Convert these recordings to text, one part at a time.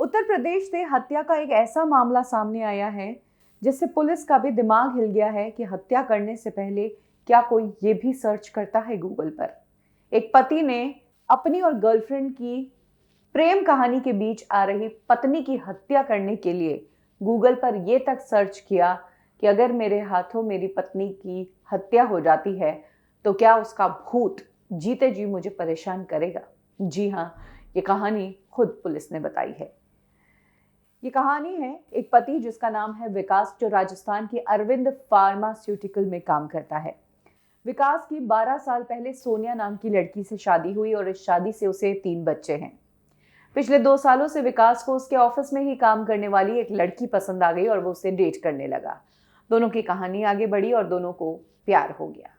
उत्तर प्रदेश से हत्या का एक ऐसा मामला सामने आया है जिससे पुलिस का भी दिमाग हिल गया है कि हत्या करने से पहले क्या कोई ये भी सर्च करता है गूगल पर। एक पति ने अपनी और गर्लफ्रेंड की प्रेम कहानी के बीच आ रही पत्नी की हत्या करने के लिए गूगल पर यह तक सर्च किया कि अगर मेरे हाथों मेरी पत्नी की हत्या हो जाती है तो क्या उसका भूत जीते जी मुझे परेशान करेगा। जी हाँ, ये कहानी खुद पुलिस ने बताई है। ये कहानी है एक पति जिसका नाम है विकास, जो राजस्थान की अरविंद फार्मास्यूटिकल में काम करता है। विकास की 12 साल पहले सोनिया नाम की लड़की से शादी हुई और इस शादी से उसे 3 बच्चे हैं। पिछले 2 सालों से विकास को उसके ऑफिस में ही काम करने वाली एक लड़की पसंद आ गई और वो उसे डेट करने लगा। दोनों की कहानी आगे बढ़ी और दोनों को प्यार हो गया।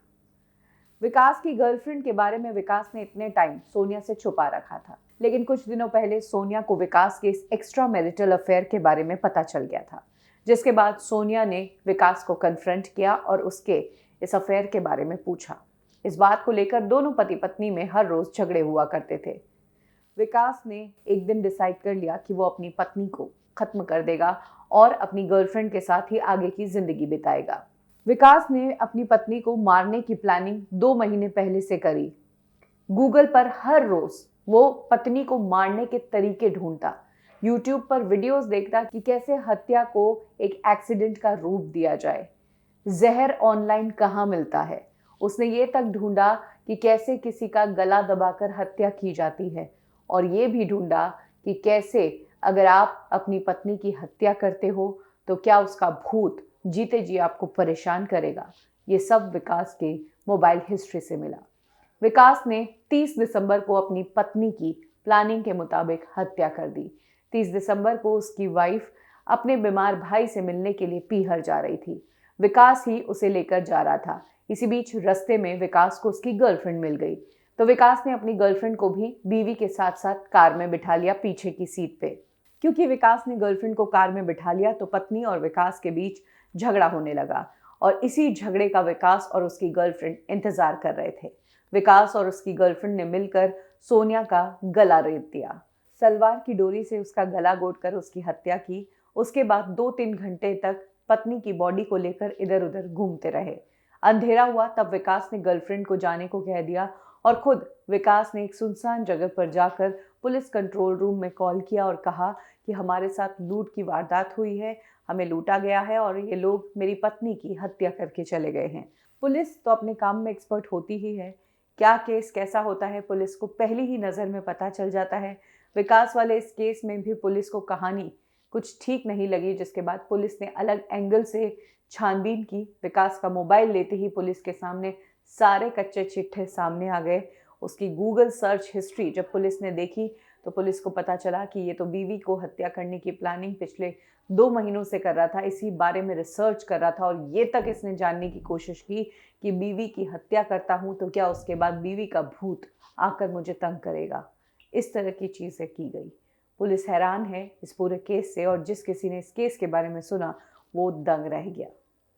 विकास की गर्लफ्रेंड के बारे में विकास ने इतने टाइम सोनिया से छुपा रखा था, लेकिन कुछ दिनों पहले सोनिया को विकास के इस एक्स्ट्रा मैरिटल अफेयर के बारे में पता चल गया था, जिसके बाद सोनिया ने विकास को कन्फ्रंट किया और उसके इस अफेयर के बारे में पूछा। इस बात को लेकर दोनों पति पत्नी में हर रोज झगड़े हुआ करते थे। विकास ने एक दिन डिसाइड कर लिया कि वो अपनी पत्नी को खत्म कर देगा और अपनी गर्लफ्रेंड के साथ ही आगे की जिंदगी बिताएगा। विकास ने अपनी पत्नी को मारने की प्लानिंग 2 महीने पहले से करी। गूगल पर हर रोज वो पत्नी को मारने के तरीके ढूंढता, यूट्यूब पर वीडियोस देखता कि कैसे हत्या को एक एक्सीडेंट का रूप दिया जाए। जहर ऑनलाइन कहाँ मिलता है, उसने ये तक ढूंढा कि कैसे किसी का गला दबाकर हत्या की जाती है, और ये भी ढूंढा कि कैसे अगर आप अपनी पत्नी की हत्या करते हो तो क्या उसका भूत जीते जी आपको परेशान करेगा। ये सब विकास के मोबाइल हिस्ट्री से मिला। विकास ने 30 दिसंबर को अपनी पत्नी की प्लानिंग के मुताबिक हत्या कर दी। 30 दिसंबर को उसकी वाइफ अपने बीमार भाई से मिलने के लिए पीहर जा रही थी। विकास ही उसे लेकर जा रहा था। इसी बीच रास्ते में विकास को उसकी गर्लफ्रेंड मिल गई, तो विकास ने अपनी गर्लफ्रेंड को भी बीवी के साथ साथ कार में बिठा लिया पीछे की सीट पे। क्योंकि विकास ने गर्लफ्रेंड को कार में बिठा लिया तो पत्नी और विकास के बीच झगड़ा होने लगा, और इसी झगड़े का विकास और उसकी गर्लफ्रेंड इंतजार कर रहे थे। विकास और उसकी गर्लफ्रेंड ने मिलकर सोनिया का गला रेत दिया। सलवार की डोरी से उसका गला घोंटकर उसकी हत्या की। उसके बाद 2-3 घंटे तक पत्नी की बॉडी को लेकर इधर उधर घूमते रहे। अंधेरा हुआ तब विकास ने गर्लफ्रेंड को जाने को कह दिया और खुद विकास ने एक सुनसान जगह पर जाकर पुलिस कंट्रोल रूम में कॉल किया और कहा कि हमारे साथ लूट की वारदात हुई है, हमें लूटा गया है और ये लोग मेरी पत्नी की हत्या करके चले गए हैं। पुलिस तो अपने काम में एक्सपर्ट होती ही है। क्या केस कैसा होता है पुलिस को पहली ही नज़र में पता चल जाता है। विकास वाले इस केस में भी पुलिस को कहानी कुछ ठीक नहीं लगी, जिसके बाद पुलिस ने अलग एंगल से छानबीन की। विकास का मोबाइल लेते ही पुलिस के सामने सारे कच्चे चिट्ठे सामने आ गए। उसकी गूगल सर्च हिस्ट्री जब पुलिस ने देखी तो पुलिस को पता चला कि ये तो बीवी को हत्या करने की प्लानिंग पिछले 2 महीनों से कर रहा था, इसी बारे में रिसर्च कर रहा था और ये तक इसने जानने की कोशिश की कि बीवी की हत्या करता हूँ तो क्या उसके बाद बीवी का भूत आकर मुझे तंग करेगा। इस तरह की चीज़ें की गई। पुलिस हैरान है इस पूरे केस से, और जिस किसी ने इस केस के बारे में सुना वो दंग रह गया।